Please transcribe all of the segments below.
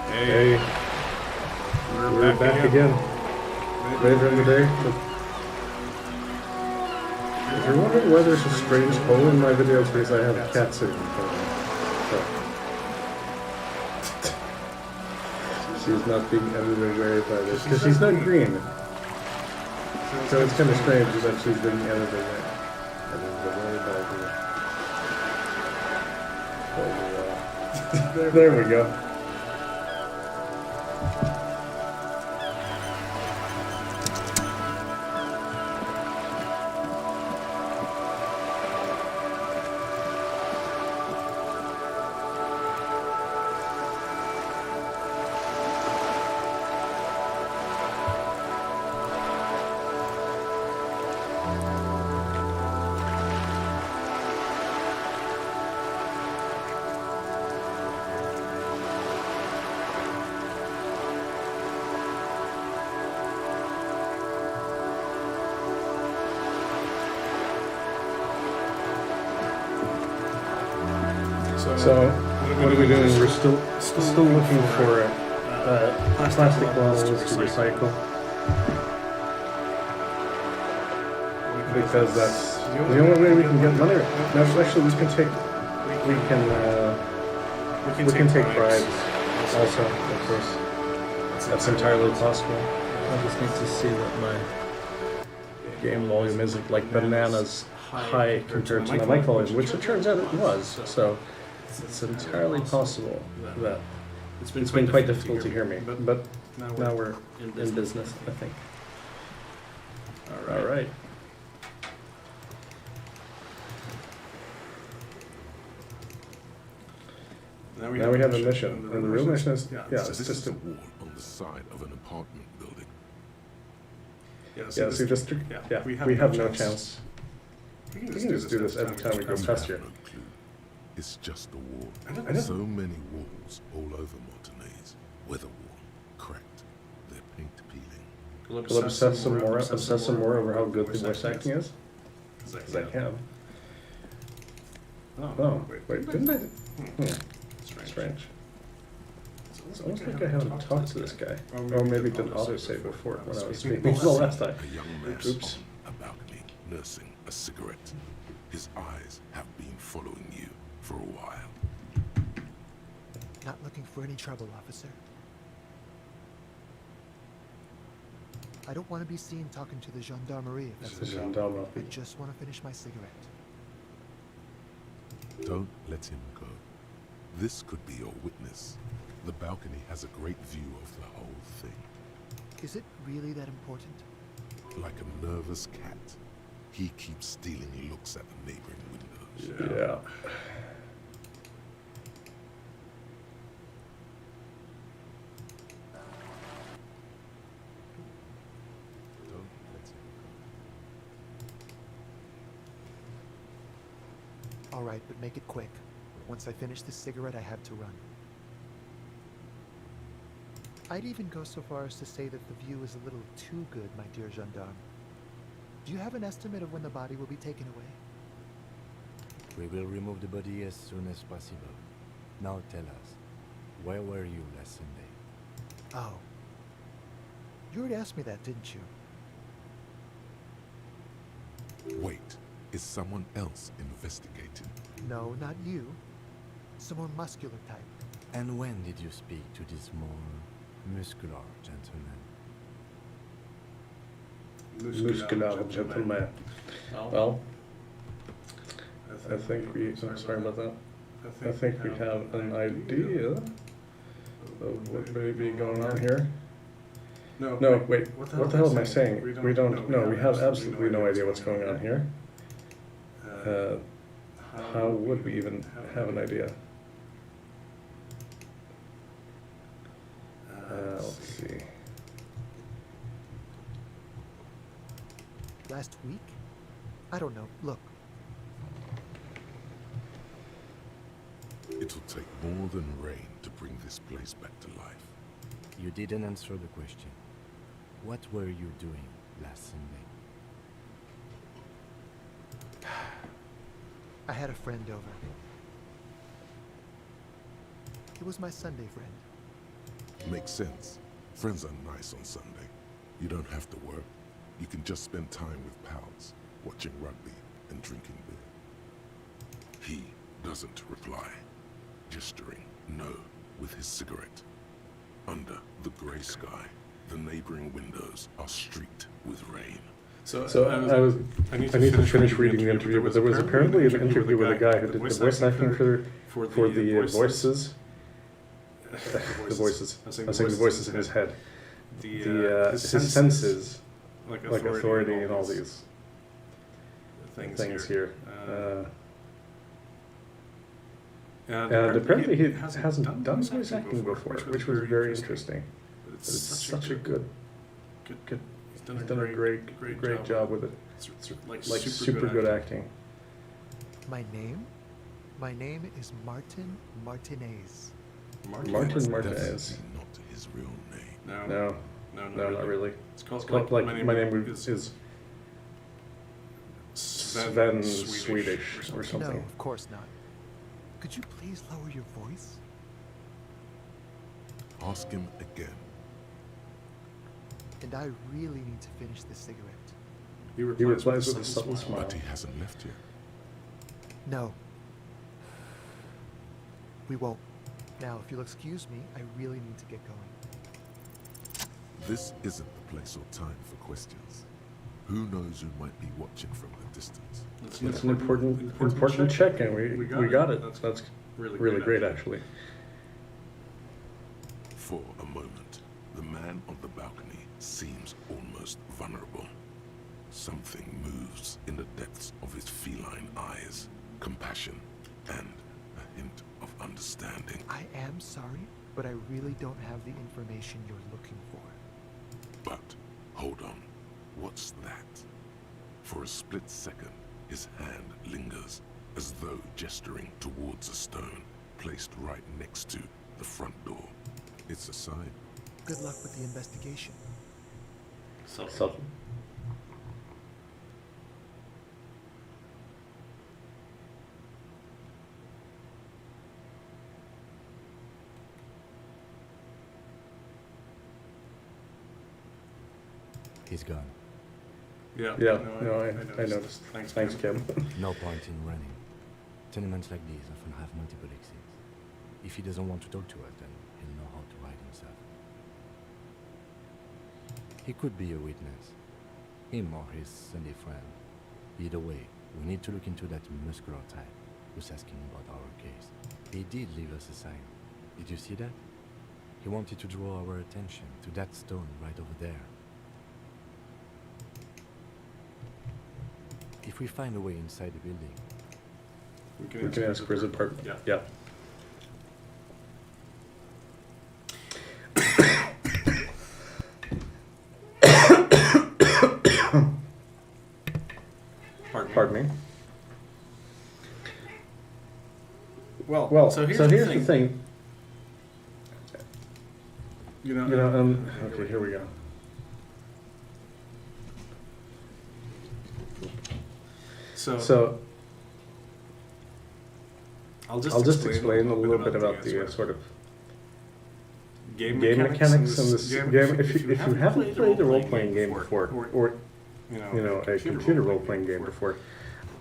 Hey, we're back again. Later in the day. If you're wondering why there's a strange hole in my video, it's because I have a cat sitting in front of me. So. She's not being edited away by this, because she's not green. So it's kind of strange that she's being edited away. There we go. So, what are we doing? We're still looking for plastic bottles to recycle, because that's the only way we can get money. No, actually, we can take bribes also, of course. That's entirely possible. I just need to see that my game volume isn't like bananas high compared to my mic volume, which it turns out it was. So. It's entirely possible that it's been quite difficult to hear me, but now we're in business, I think. All right. Now we have a mission, and the real mission is This is a wall on the side of an apartment building. See this? We have no chance. We can just do this every time we go past here. It's just a wall. I know. So many walls all over Montanese. Weather-worn, cracked, their paint peeling. We'll obsess some more over how good the voice acting is? Because I can. Oh, wait, didn't I? Strange. It's almost like I haven't talked to this guy. Or maybe did autosave before when I was speaking the last time. A young man Oops. on a balcony, nursing a cigarette. His eyes have been following you for a while. Not looking for any trouble, officer. I don't want to be seen talking to the gendarmerie if that's The okay. gendarme. I just want to finish my cigarette. Don't let him go. This could be your witness. The balcony has a great view of the whole thing. Is it really that important? Like a nervous cat, he keeps stealing looks at the neighboring windows. Yeah. Don't let him All right, but make it quick. Once I finish this cigarette, I have to run. I'd even go so far as to say that the view is a little too good, my dear gendarme. Do you have an estimate of when the body will be taken away? We will remove the body as soon as possible. Now tell us, where were you last Sunday? Oh. You already asked me that, didn't you? go. Wait, is someone else investigating? No, not you. Some more muscular type. And when did you speak to this more muscular gentleman? Muscular gentleman. Well, I think we. Sorry about that. I think we have an idea of what may be going on here. No, wait. What the hell am I saying? We don't. No, we have absolutely no idea what's going on here. How would we even have an idea? Let's see. Last week? I don't know. Look, It'll take more than rain to bring this place back to life. You didn't answer the question. What were you doing last Sunday? I had a friend over. He was my Sunday friend. Makes sense. Friends are nice on Sunday. You don't have to work. You can just spend time with pals, watching rugby and drinking beer. He doesn't reply, gesturing no with his cigarette. Under the grey sky, the neighboring windows are streaked with rain. So I need to finish reading the interview, but there was apparently an interview with a guy who did the voice acting for the voices. The voices. I was saying the voices in his head. His senses, like authority and all these things here. And apparently he hasn't done voice acting before, which was very interesting. It's such a good. He's done a great job with it. Like super good acting. My name? My name is Martin Martinez. Martin That's Martinez. definitely not his real name. No, not really. It's called Like my name is Sven Swedish or No, something. of course not. Could you please lower your voice? Ask him again. And I really need to finish this cigarette. He replies with a subtle smile. But he hasn't left yet. No. We won't. Now, if you'll excuse me, I really need to get going. This isn't the place or time for questions. Who knows who might be watching from the distance? It's an important check, and we got it. That's really great, actually. For a moment, the man on the balcony seems almost vulnerable. Something moves in the depths of his feline eyes. Compassion and a hint of understanding. I am sorry, but I really don't have the information you're looking for. But, hold on. What's that? For a split second, his hand lingers, as though gesturing towards a stone placed right next to the front door. It's a sign. Good luck with the investigation. Subtle. He's gone. Yeah, I noticed. Thanks, Kim. No point in running. Tenements like these often have multiple exits. If he doesn't want to talk to us, then he'll know how to hide himself. He could be a witness. Him or his Sunday friend. Either way, we need to look into that muscular type who's asking about our case. He did leave us a sign. Did you see that? He wanted to draw our attention to that stone right over there. If we find a way inside the building, We can ask for his apartment. Yeah. Pardon me. Well, so here's the thing. Okay, here we go. So I'll just explain a little bit about the sort of game mechanics in this game. If you haven't played a role-playing game before, or a computer role-playing game before,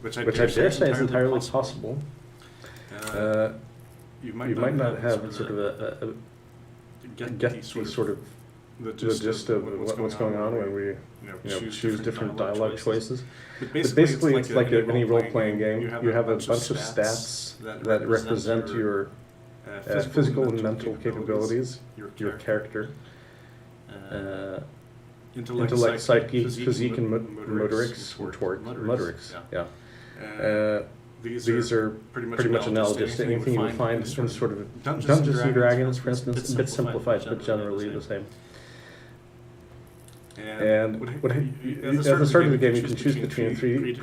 which I dare say is entirely possible, you might not have sort of get the sort of the gist of what's going on when we choose different dialogue choices. But basically it's like any role-playing game. You have a bunch of stats that represent your physical and mental capabilities, your character, intellect, psyche, physique, and motorics, or motorics. Yeah. These are pretty much analogous to anything you would find in sort of Dungeons and Dragons, for instance, a bit simplified, but generally the same. And at the start of the game, you can choose between three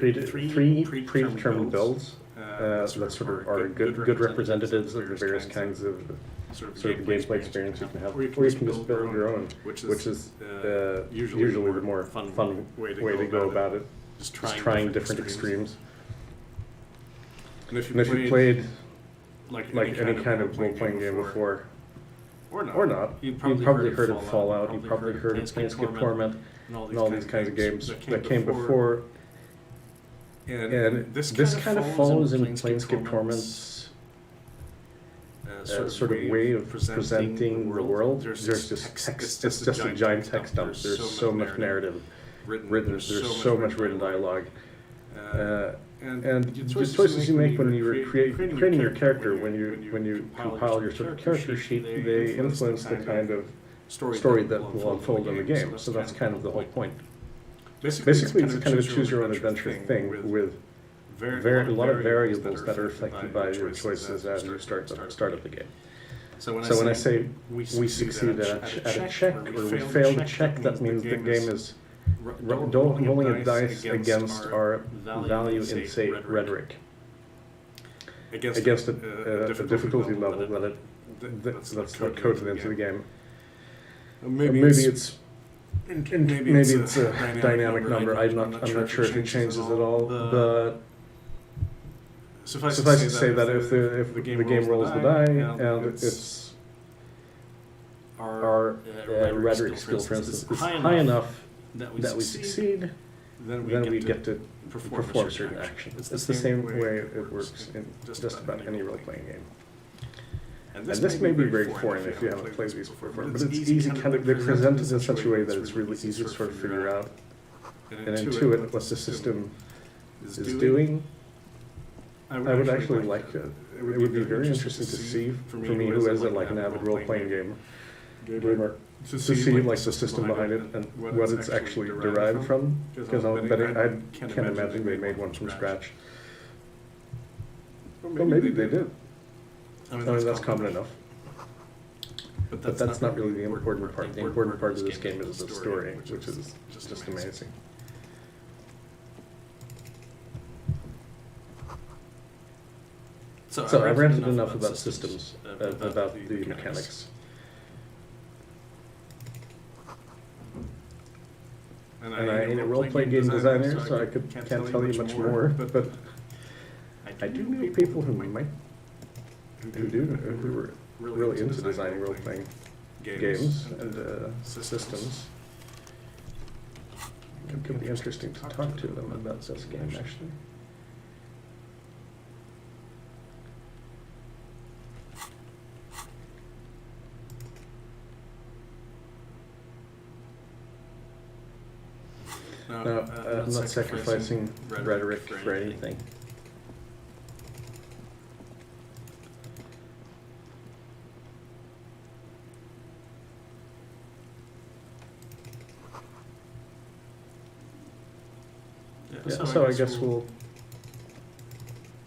predetermined builds that sort of are good representatives of the various kinds of sort of gameplay experience you can have, or you can just build your own, which is usually the more fun way to go about it, just trying different extremes. And if you played like any kind of role-playing game before, or not. You've probably heard of Fallout, you've probably heard of Planescape Torment, and all these kinds of games that came before. And this kind of follows in Planescape Torment's sort of way of presenting the world. There's just text, it's just a giant text dump. There's so much narrative written, there's so much written dialogue. And the choices you make when you're creating your character, when you compile your sort of character sheet, they influence the kind of story that will unfold in the game. So that's kind of the whole point. Basically, it's kind of a choose-your-own-adventure thing with a lot of variables that are affected by your choices as you start up the game. So when I say we succeed at a check, or we fail to check, that means the game is rolling a dice against our value in, say, rhetoric. Against a difficulty level that's coded into the game. Maybe it's a dynamic number. I'm not sure if it changes at all, but suffice to say that if the game rolls the die and it's our rhetoric skill, for instance, is high enough that we succeed, then we get to perform certain actions. It's the same way it works in just about any role-playing game. And this may be very foreign if you haven't played these before, but it's easy, they present it in such a way that it's really easy to sort of figure out and intuit what the system is doing. I would actually like it. It would be very interesting to see, for me, who is an avid role-playing gamer, to see like the system behind it and what it's actually derived from. Because I can't imagine they made one from scratch. Well, maybe they did. I mean, that's common enough. But that's not really the important part. The important part of this game is the story, which is just amazing. So I've ranted enough about systems, about the mechanics. And I ain't a role-playing game designer, so I can't tell you much more, but I do know people who were really into designing role-playing games and systems. It could be interesting to talk to them about this game, actually. No, I'm not sacrificing rhetoric for anything. Yeah, so I guess we'll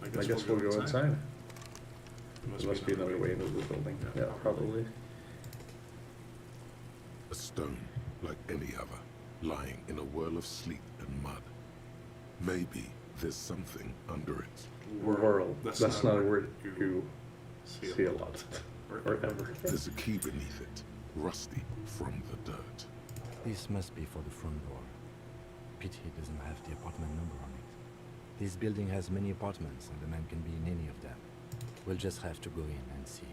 go inside. There must be another way into the building. Yeah, probably. A stone like any other, lying in a whirl of sleet and mud. Maybe there's something under it. Whirl. That's not a word you see a lot, or ever. There's a key beneath it, rusty from the dirt. This must be for the front door. Pity it doesn't have the apartment number on it. This building has many apartments, and the man can be in any of them. We'll just have to go in and see.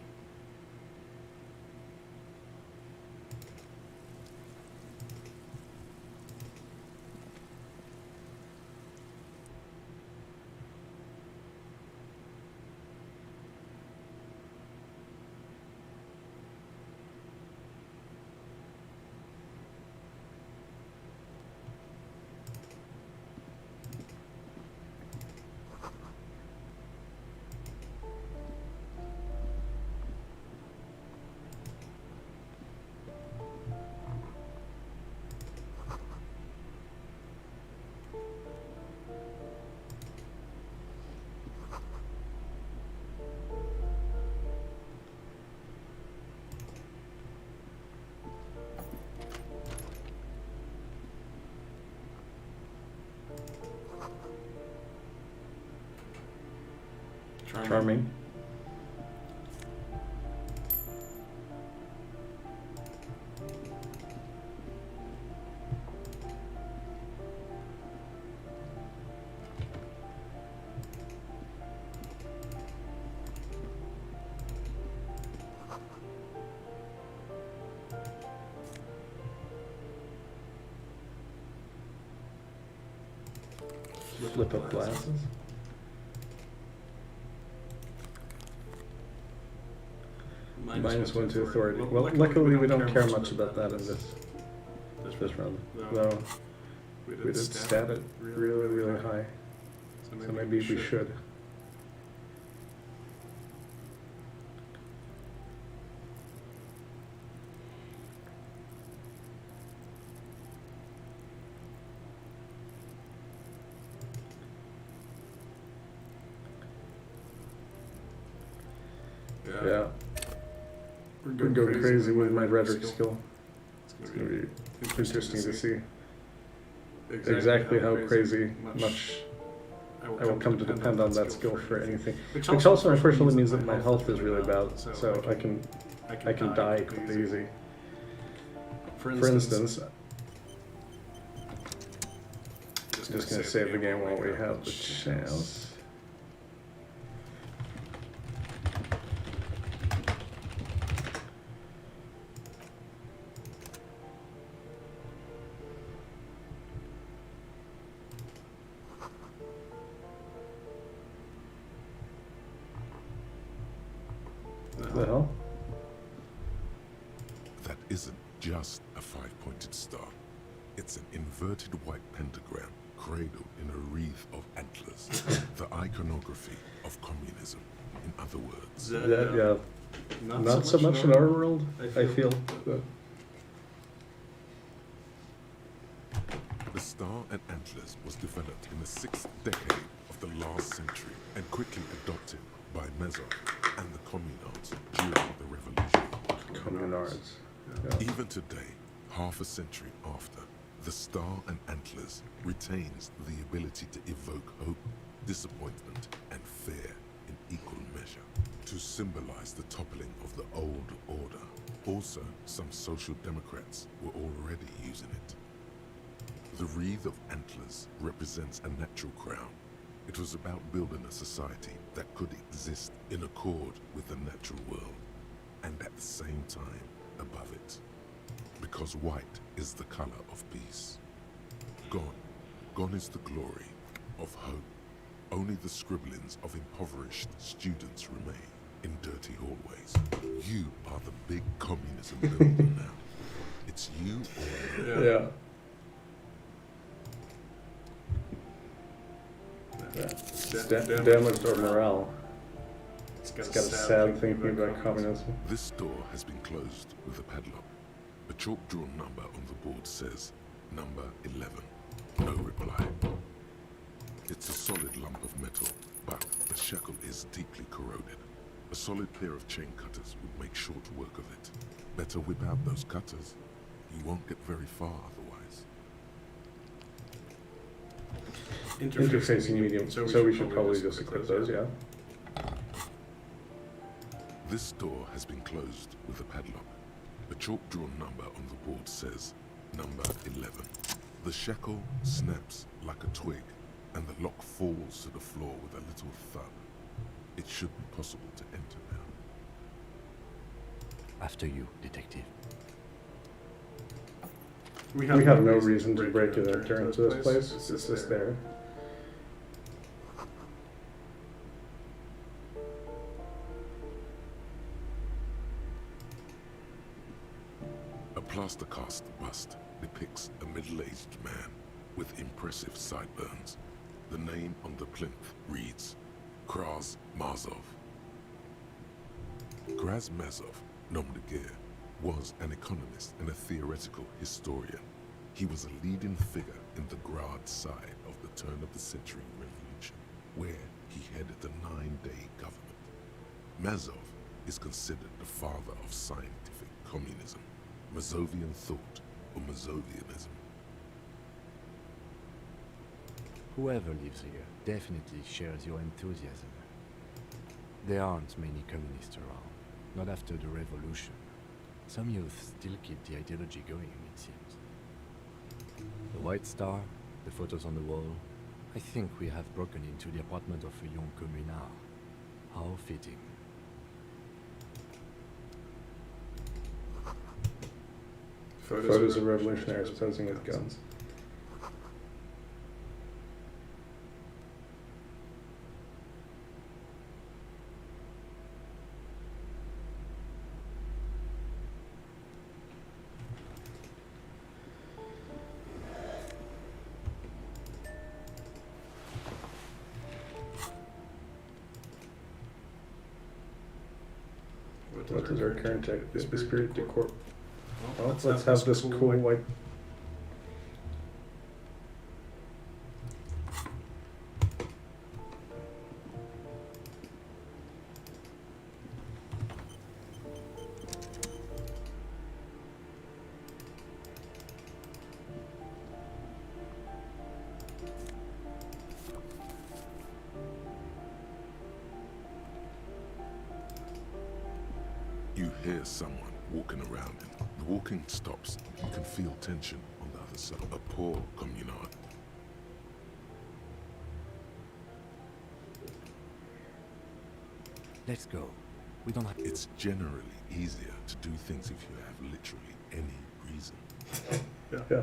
Charming. flip up glasses. -1 to authority. Well, luckily we don't care much about that in this run. Though we did stat it really, really high. So maybe we should. Yeah. We're going crazy with my rhetoric skill. It's going to be interesting to see exactly how crazy much I will come to depend on that skill for anything. Which also unfortunately means that my health is really bad, so I can die quite easy. For instance, just going to save the game while we have the chance. The hell? That isn't just a five-pointed star. It's an inverted white pentagram cradled in a wreath of antlers. The iconography of communism, in other words. Yeah, not so much in our world, I feel. But The star and antlers was developed in the 6th decade of the last century and quickly adopted by Mezov and the communards during the revolution. communards. Yeah. Even today, half a century after, the star and antlers retains the ability to evoke hope, disappointment, and fear in equal measure, to symbolize the toppling of the old order. Also, some social democrats were already using it. The wreath of antlers represents a natural crown. It was about building a society that could exist in accord with the natural world, and at the same time above it. Because white is the color of peace. Gone is the glory of hope. Only the scribblings of impoverished students remain in dirty hallways. You are the big communism builder now. It's you or no. Yeah. Damaged our morale. It's got a sad thinking about communism. This store has been closed with a padlock. A chalk-drawn number on the board says, number 11. No reply. It's a solid lump of metal, but the shackle is deeply corroded. A solid pair of chain cutters would make short work of it. Better whip out those cutters. You won't get very far otherwise. Interfacing medium, so we should probably just equip those, yeah. This door has been closed with a padlock. A chalk-drawn number on the board says, number 11. The shackle snaps like a twig, and the lock falls to the floor with a little thud. It should be possible to enter now. After you, detective. We have no reason to break and enter into this place. It's just there. A plaster cast bust depicts a middle-aged man with impressive sideburns. The name on the plinth reads, Kraz Mazov. Kraz Mazov, nom de guerre, was an economist and a theoretical historian. He was a leading figure in the Grad side of the turn-of-the-century revolution, where he headed the 9-day government. Mazov is considered the father of scientific communism, Mazovian thought, or Mazovianism. Whoever lives here definitely shares your enthusiasm. There aren't many communists around, not after the revolution. Some youth still keep the ideology going, it seems. The White Star, the photos on the wall. I think we have broken into the apartment of a young communard. How fitting. Photos of revolutionaries posing with guns. What is our current esprit de corps? Well, let's have this cool white. You hear someone walking around and the walking stops. You can feel tension on the other side. A poor communard. Let's go. We don't have... It's generally easier to do things if you have literally any reason. Yeah.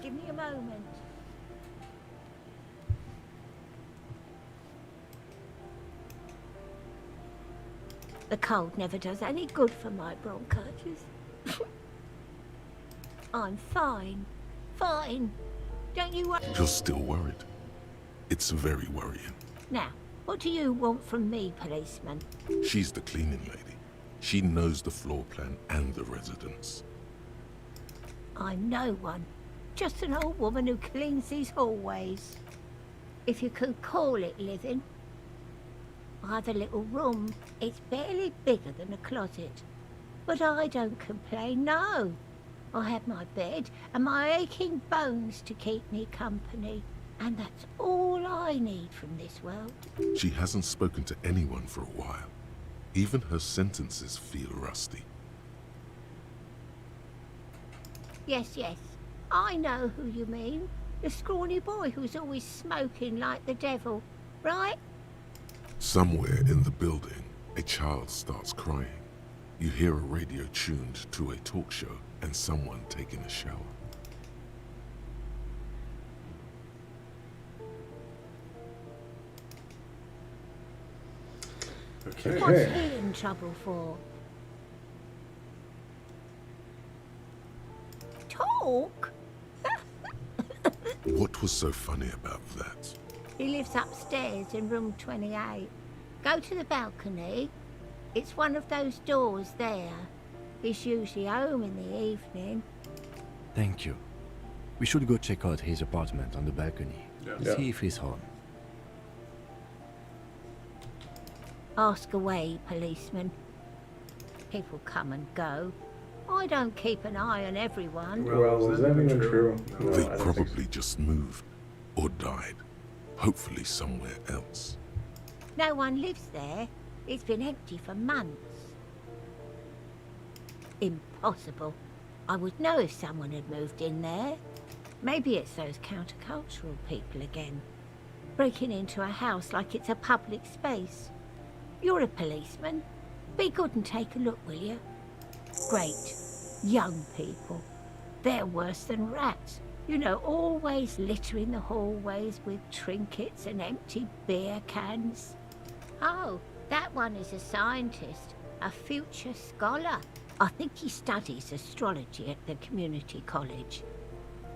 Give me a moment. The cold never does any good for my bronchitis. I'm fine. Fine. Don't you worry. You're still worried. It's very worrying. Now, what do you want from me, policeman? She's the cleaning lady. She knows the floor plan and the residence. I'm no one. Just an old woman who cleans these hallways. If you could call it living. I have a little room. It's barely bigger than a closet. But I don't complain, no. I have my bed and my aching bones to keep me company. And that's all I need from this world. She hasn't spoken to anyone for a while. Even her sentences feel rusty. Yes, yes. I know who you mean. The scrawny boy who's always smoking like the devil, right? Somewhere in the building, a child starts crying. You hear a radio tuned to a talk show and someone taking a shower. Okay. What's he in trouble for? Talk? What was so funny about that? He lives upstairs in room 28. Go to the balcony. It's one of those doors there. He's usually home in the evening. Thank you. We should go check out his apartment on the balcony. Yeah. See if he's home. Ask away, policeman. People come and go. I don't keep an eye on everyone. Well, is that even true? No, They I don't think probably just moved or died. Hopefully somewhere else. No one lives there. It's been empty for months. Impossible. I would know if someone had moved in there. Maybe it's those countercultural people again. Breaking into a house like it's a public space. You're a policeman. Be good and take a look, will you? Great. Young people. They're worse than rats. You know, always littering the hallways with trinkets and empty beer cans. Oh, that one is a scientist, a future scholar. I think he studies astrology at the community college.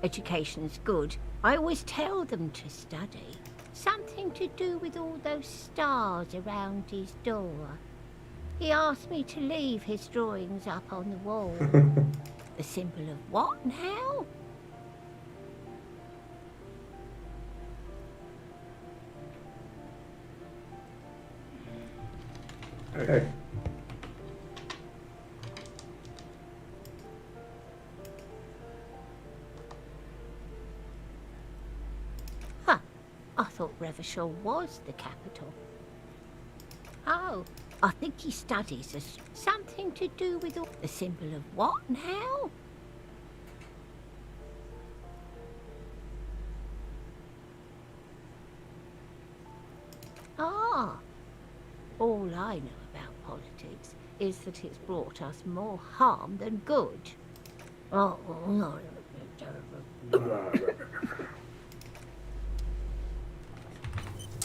Education's good. I always tell them to study. Something to do with all those stars around his door. He asked me to leave his drawings up on the wall. The symbol of what now? Hey. I thought Revachol was the capital. Oh, I think he studies something to do with all the symbol of what and how? Ah, all I know about politics is that it's brought us more harm than good. Oh, no.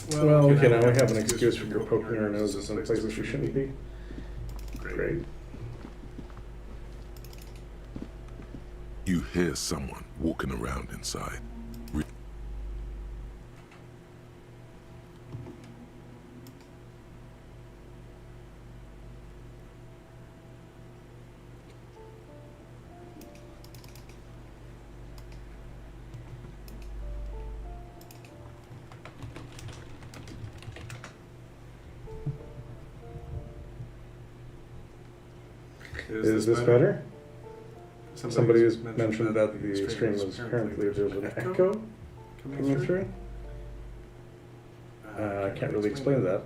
Well, okay, now we have an excuse for your poking our noses in places we shouldn't be. Great. You hear someone walking around inside. Is this better? Somebody has mentioned that the stream is apparently there's an echo coming through. I can't really explain that.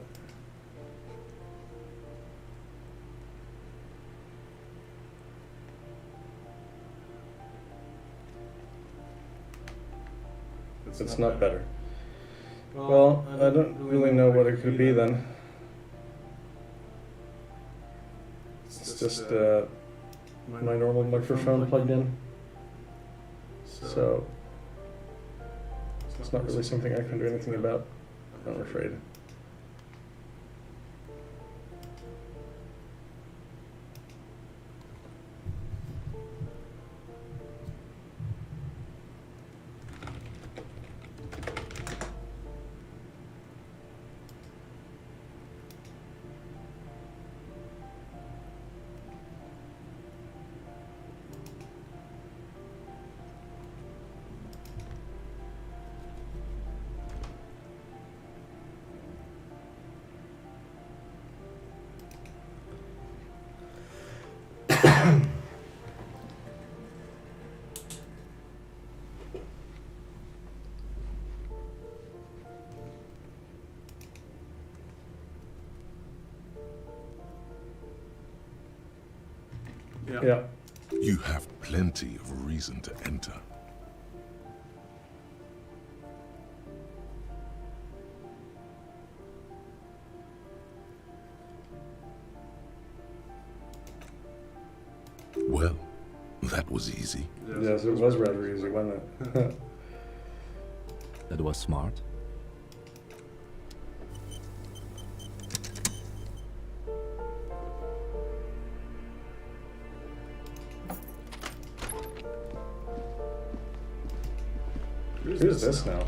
It's not better. Well, I don't really know what it could be then. It's just my normal microphone plugged in. So it's not really something I can do anything about, I'm afraid. Yeah. You have plenty of reason to enter. Well, that was easy. Yes, it was rather easy, wasn't it? That was smart. Who's this now?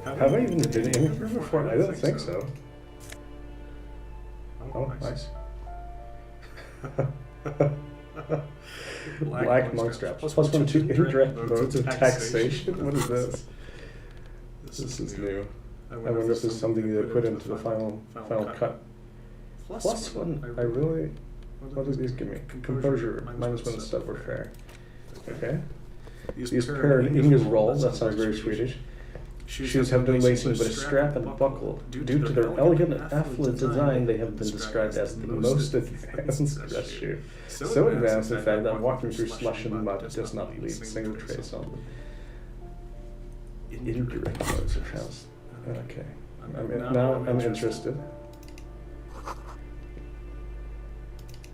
Have I even been in here before? I don't think so. Oh, nice. Black monk straps. +1 to indirect modes of taxation? What is this? This is new. I wonder if this is something they put into the final cut. +1, I really... What does these give me? Composure, -1 stuff were fair. Okay. These pair an Inga's roll, that sounds very Swedish. Shoes have no lacing but a strap and buckle. Due to their elegant and affluent design, they have been described as the most advanced dress shoe. So advanced, in fact, that walking through slush and mud does not leave a single trace on them. Indirect modes of house. Okay. Now I'm interested.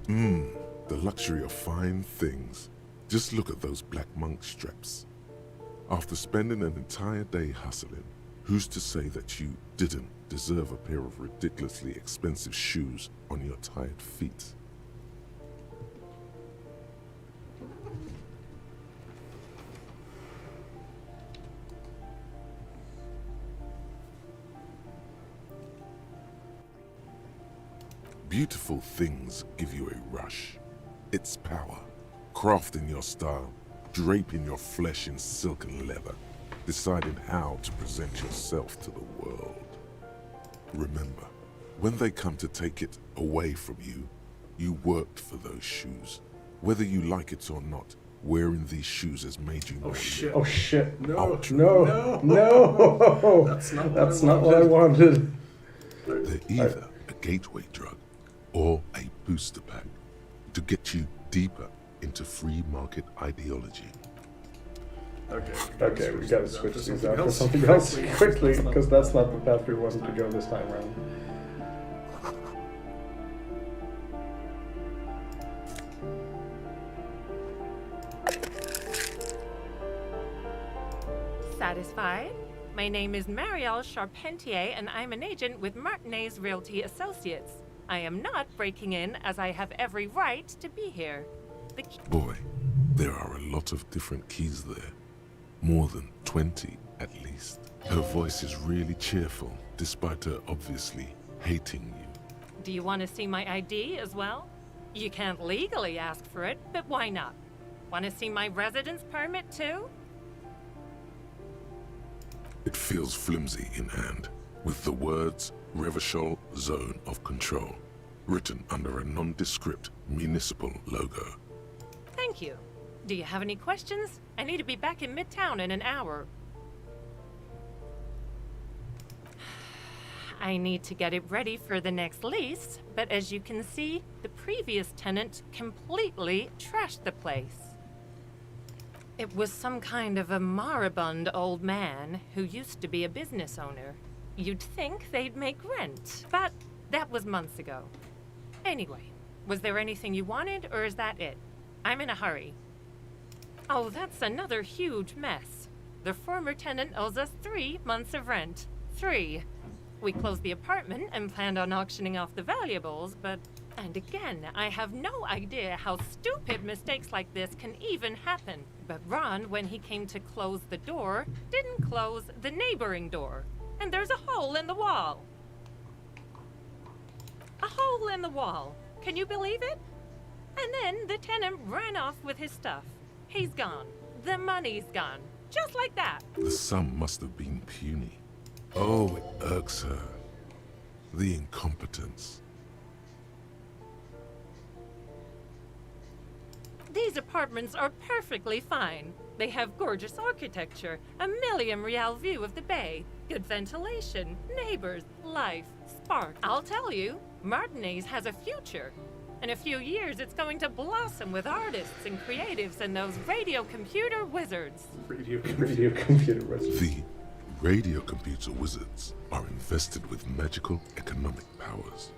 The luxury of fine things. Just look at those black monk straps. After spending an entire day hustling, who's to say that you didn't deserve a pair of ridiculously expensive shoes on your tired feet? Beautiful things give you a rush. It's power. Crafting your style, draping your flesh in silk and leather, deciding how to present yourself to the world. Remember, when they come to take it away from you, you worked for those shoes. Whether you like it or not, Wearing these shoes has made you more Oh shit. No, No. That's not what I wanted. They're either a gateway drug or a booster pack to get you deeper into free market ideology. Okay, we gotta switch these out for something else quickly, because that's not the path we wanted to go this time around. Satisfied? My name is Marielle Charpentier, and I'm an agent with Martinez Realty Associates. I am not breaking in, as I have every right to be here. Boy, there are a lot of different keys there. More than 20, at least. Her voice is really cheerful, despite her obviously hating you. Do you want to see my ID as well? You can't legally ask for it, but why not? Want to see my residence permit too? It feels flimsy in hand, with the words Revachol Zone of Control written under a nondescript municipal logo. Thank you. Do you have any questions? I need to be back in Midtown in an hour. I need to get it ready for the next lease, but as you can see, the previous tenant completely trashed the place. It was some kind of a moribund old man who used to be a business owner. You'd think they'd make rent, but that was months ago. Anyway, was there anything you wanted, or is that it? I'm in a hurry. Oh, that's another huge mess. The former tenant owes us 3 months of rent. 3. We closed the apartment and planned on auctioning off the valuables, but... And again, I have no idea how stupid mistakes like this can even happen. But Ron, when he came to close the door, didn't close the neighboring door. And there's a hole in the wall. A hole in the wall. Can you believe it? And then the tenant ran off with his stuff. He's gone. The money's gone. Just like that. The sum must have been puny. Oh, it irks her. The incompetence. These apartments are perfectly fine. They have gorgeous architecture, a million-real view of the bay, good ventilation, neighbors, life, spark. I'll tell you, Martinez has a future. In a few years, it's going to blossom with artists and creatives and those radio computer wizards. Radio computer wizards. The radio computer wizards are invested with magical economic powers.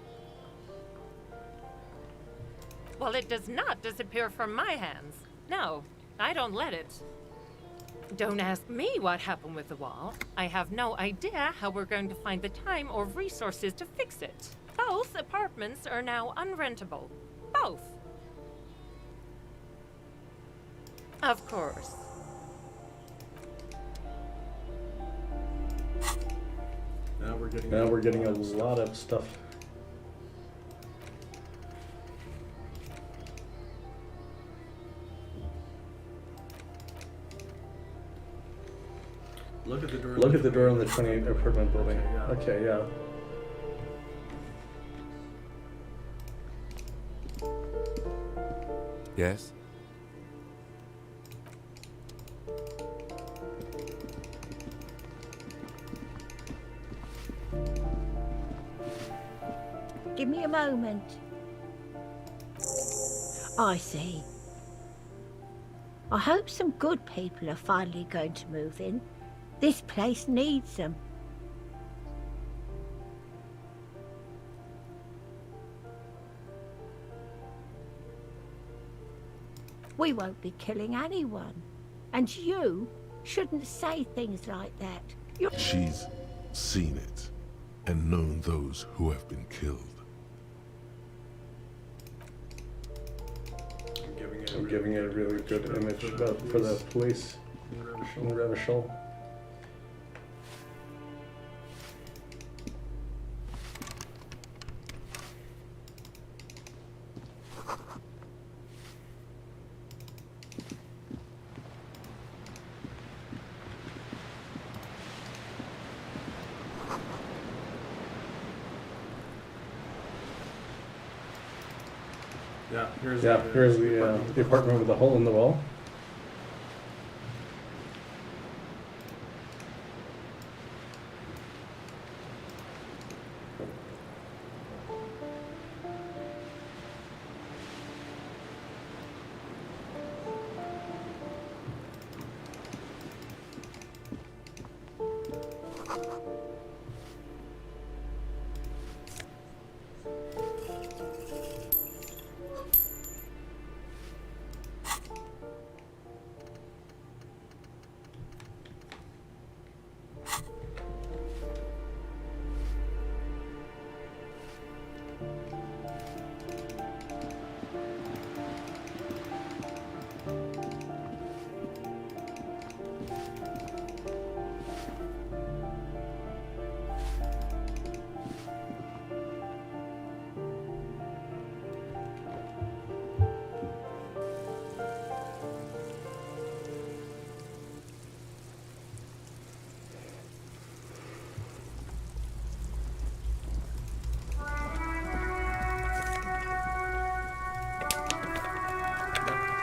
Well, it does not disappear from my hands. No, I don't let it. Don't ask me what happened with the wall. I have no idea how we're going to find the time or resources to fix it. Both apartments are now unrentable. Both. Of course. Now we're getting a lot of stuff. Look at the door in the 28 apartment building. Okay, yeah. Yes? Give me a moment. I see. I hope some good people are finally going to move in. This place needs them. We won't be killing anyone. And you shouldn't say things like that. She's seen it and known those who have been killed. I'm giving it a really good image for the police in Revachol. Yeah, here's Yeah, here's the apartment with the hole in the wall.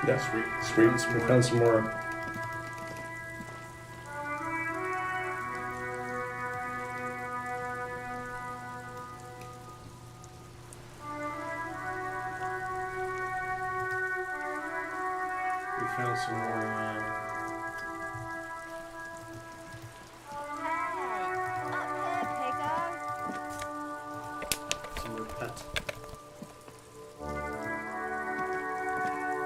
Yeah, sweet. We found some more. We found some more. Some more pet.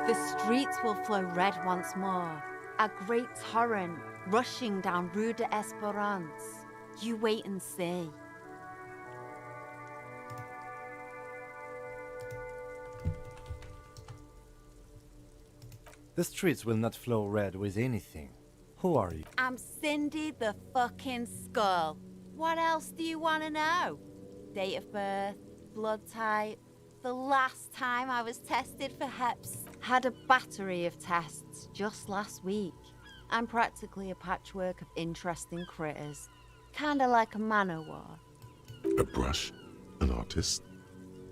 The streets will flow red once more, a great torrent rushing down Rue de Esperance. You wait and see. The streets will not flow red with anything. Who are you? I'm Cindy the fucking Skull. What else do you want to know? Date of birth, blood type. The last time I was tested for Heps. Had a battery of tests just last week. I'm practically a patchwork of interesting critters. Kinda like a man-o'-war. A brush? An artist?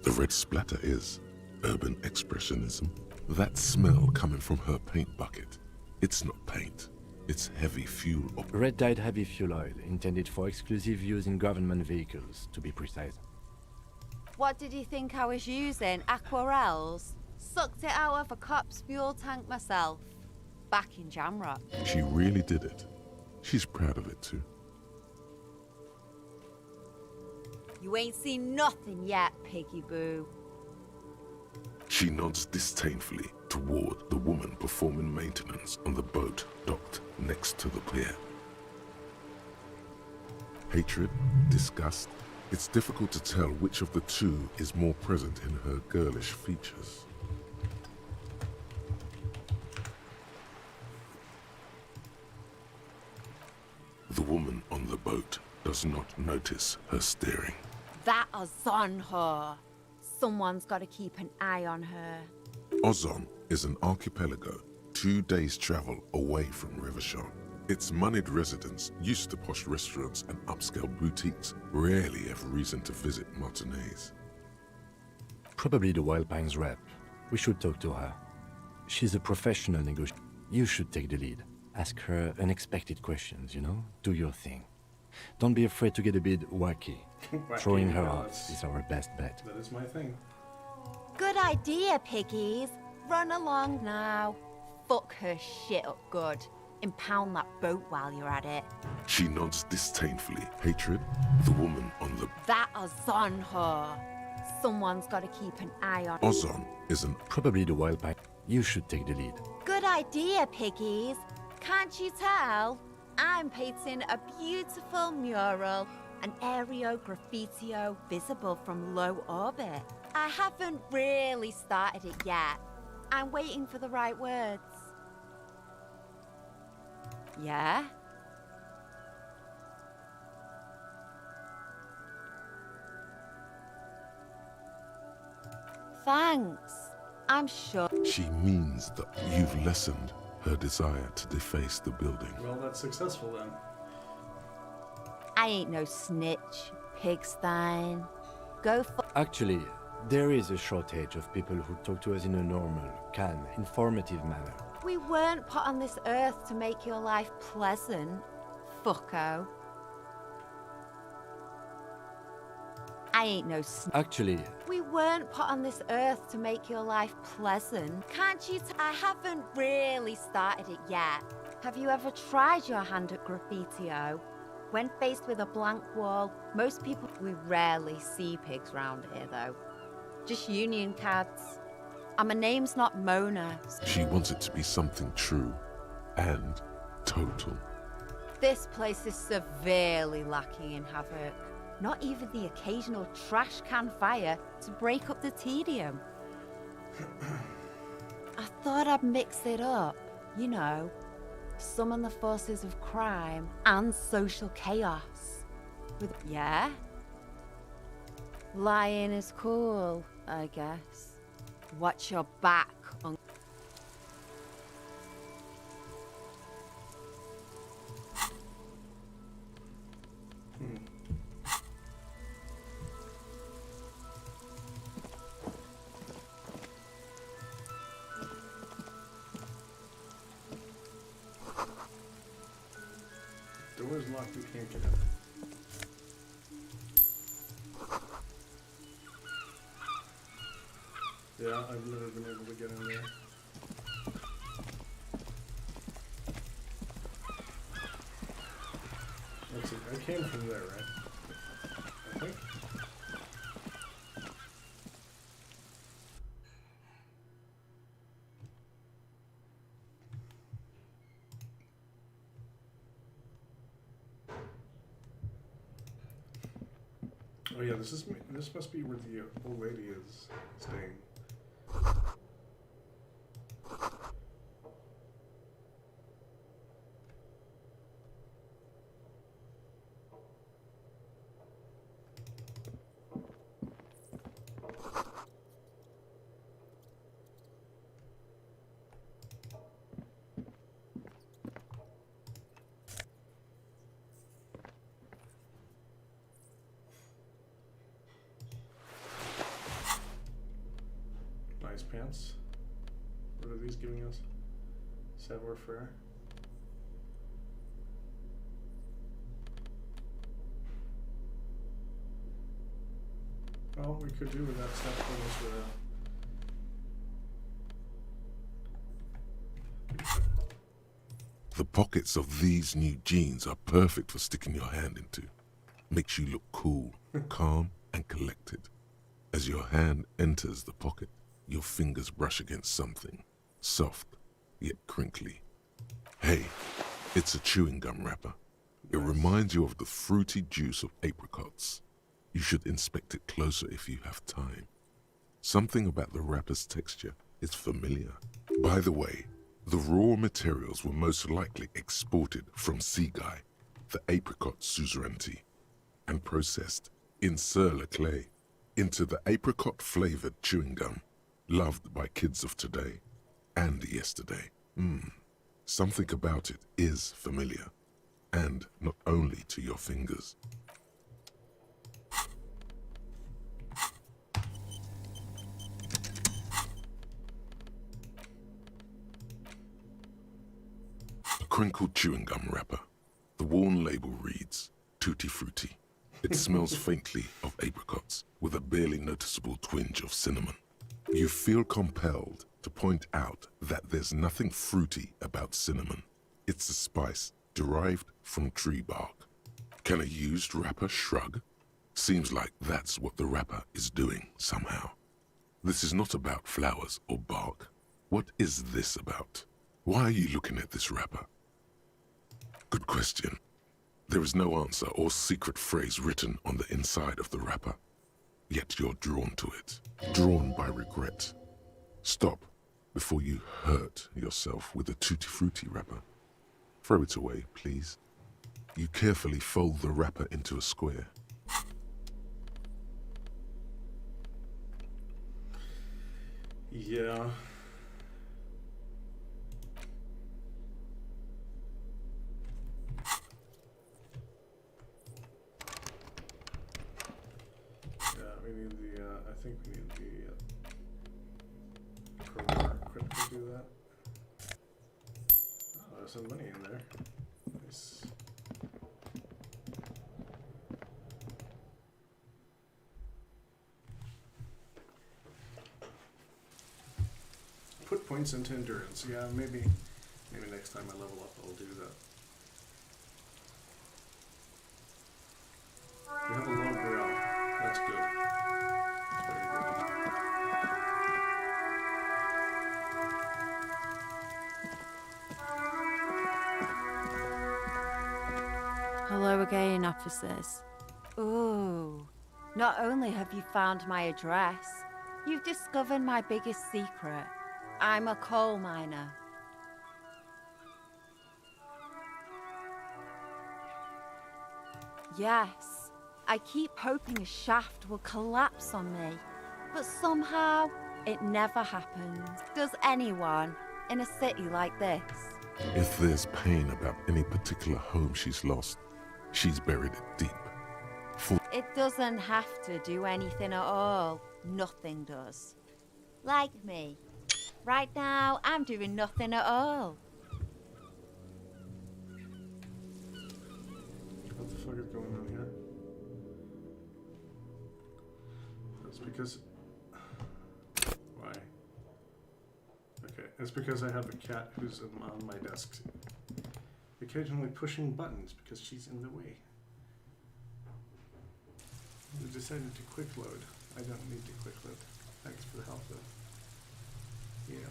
The red splatter is urban expressionism. That smell coming from her paint bucket. It's not paint. It's heavy fuel. Red-dyed heavy fuel oil, intended for exclusive use in government vehicles, to be precise. What did you think I was using? Aquarels? Sucked it out of a cop's fuel tank myself. Back in Jamrock. She really did it. She's proud of it too. You ain't seen nothing yet, Piggy Boo. She nods disdainfully toward the woman performing maintenance on the boat docked next to the pier. Hatred, disgust, it's difficult to tell which of the two is more present in her girlish features. The woman on the boat does not notice her staring. That is on her. Someone's got to keep an eye on her. Ozon is an archipelago 2 days' travel away from Rivershore. Its moneyed residents, used to posh restaurants and upscale boutiques, rarely have reason to visit Martinez. Probably the Wild Pines rep. We should talk to her. She's a professional negotiator. You should take the lead. Ask her unexpected questions, you know? Do your thing. Don't be afraid to get a bit wacky. Throwing her out is our best bet. That is my thing. Good idea, piggies. Run along now. Fuck her shit up good. Impound that boat while you're at it. She nods disdainfully. Hatred, the woman on the... That is on her. Someone's got to keep an eye on... Ozon is an... Probably the Wild Pine. You should take the lead. Good idea, piggies. Can't you tell? I'm painting a beautiful mural, an aereo graffitio visible from low orbit. I haven't really started it yet. I'm waiting for the right words. Yeah? Thanks. I'm sure. She means that you've lessened her desire to deface the building. Well, that's successful then. I ain't no snitch, Pigstein. Go for... Actually, there is a shortage of people who talk to us in a normal, calm, informative manner. We weren't put on this earth to make your life pleasant, fucko. I ain't no Actually, We weren't put on this earth to make your life pleasant. Can't you I haven't really started it yet. Have you ever tried your hand at graffitio? When faced with a blank wall, most people... We rarely see pigs round here, though. Just union cards. And my name's not Mona. She wants it to be something true and total. This place is severely lacking in havoc. Not even the occasional trash can fire to break up the tedium. I thought I'd mix it up, you know. Summon the forces of crime and social chaos. Yeah? Lying is cool, I guess. Watch your back, Door's locked, we can't get in. Yeah, I've never been able to get in there. Let's see, I came from there, right? I think. Oh yeah, this must be where the old lady is staying. Nice pants. What are these giving us? Savoir faire. Well, we could do with that stuff for The pockets of these new jeans are perfect for sticking your hand into. Makes you look cool, calm, and collected. As your hand enters the pocket, your fingers brush against something, soft, yet crinkly. Hey, it's a chewing gum wrapper. It reminds you of the fruity juice of apricots. You should inspect it closer if you have time. Something about the wrapper's texture is familiar. By the way, the raw materials were most likely exported from Seaguy, the apricot suzerainty, and processed in Sur-le-Clay into the apricot-flavored chewing gum, loved by kids of today and yesterday. Something about it is familiar, and not only to your fingers. A crinkled chewing gum wrapper. The worn label reads, Tutti Frutti. It smells faintly of apricots, with a barely noticeable twinge of cinnamon. You feel compelled to point out that there's nothing fruity about cinnamon. It's a spice derived from tree bark. Can a used wrapper shrug? Seems like that's what the wrapper is doing somehow. This is not about flowers or bark. What is this about? Why are you looking at this wrapper? Good question. There is no answer or secret phrase written on the inside of the wrapper. Yet you're drawn to it. Drawn by regret. Stop before you hurt yourself with a Tutti Frutti wrapper. Throw it away, please. You carefully fold the wrapper into a square. Yeah. We need the, I think we need the crowbar equipped to do that. Oh, there's some money in there. Nice. Put points into endurance. Yeah, maybe next time I level up I'll do that. Hello again, officers. Ooh, not only have you found my address, you've discovered my biggest secret. I'm a coal miner. Yes, I keep hoping a shaft will collapse on me, but somehow it never happens. Does anyone in a city like this? If there's pain about any particular home she's lost, she's buried it deep. It doesn't have to do anything at all. Nothing does. Like me. Right now, I'm doing nothing at all. What the fuck is going on here? That's because... Why? Okay, it's because I have a cat who's on my desk, occasionally pushing buttons because she's in the way. We decided to quick load. I don't need to quick load. Thanks for the help though. Yeah.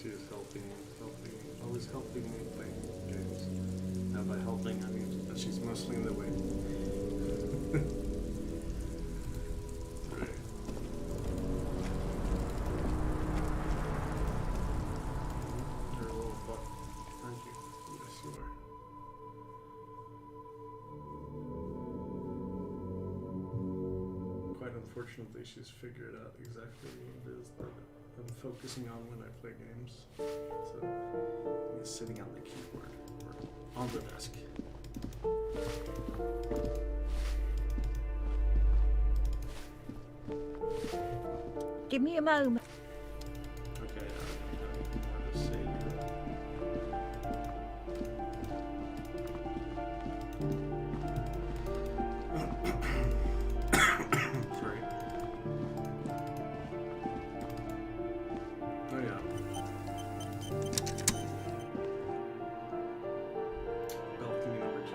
She is helping, always helping me play games. And by helping, I mean that she's mostly in the way. Right. You're a little fuck. Thank you. Yes, you are. Quite unfortunately, she's figured out exactly what it is that I'm focusing on when I play games. So, he's sitting on the keyboard or on the desk. Give me a moment. Okay, more to say here. Sorry. Oh yeah. Balcony number 2.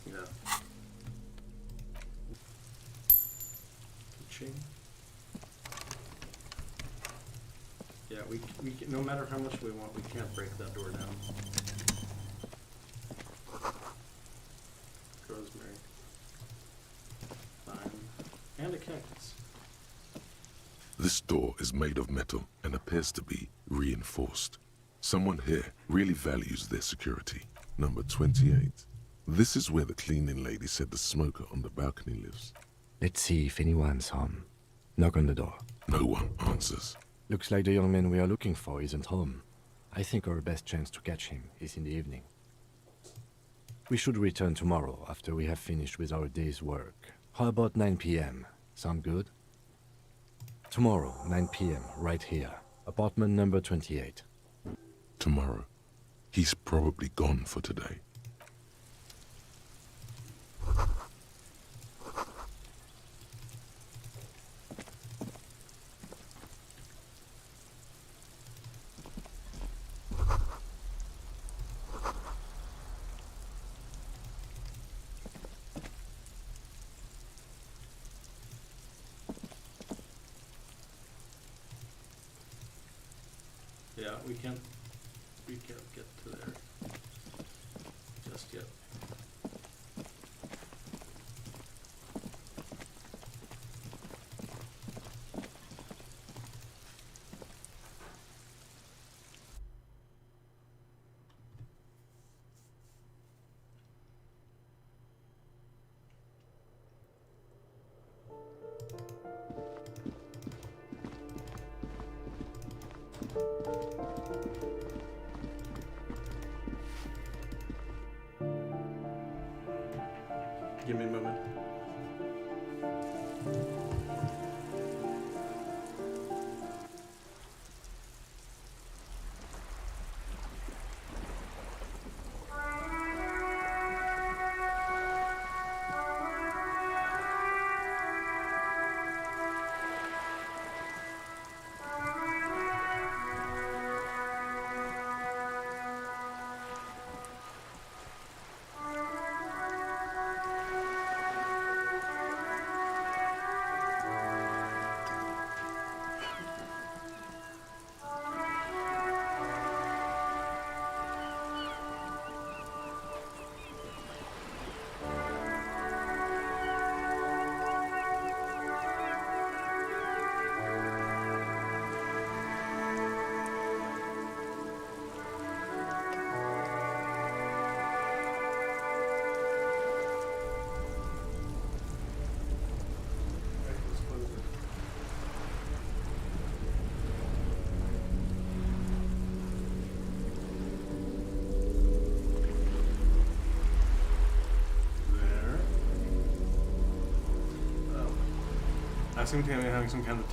Yeah. Ching. Yeah, we no matter how much we want, we can't break that door down. Rosemary. Thyme. And a cactus. This door is made of metal and appears to be reinforced. Someone here really values their security. Number 28. This is where the cleaning lady said the smoker on the balcony lives. Let's see if anyone's home. Knock on the door. No one answers. Looks like the young man we are looking for isn't home. I think our best chance to catch him is in the evening. We should return tomorrow after we have finished with our day's work. How about 9 p.m.? Sound good? Tomorrow, 9 p.m., right here. Apartment number 28. Tomorrow. He's probably gone for today. Yeah, we can't get to there just yet. Give me a moment. I seem to be having some kind of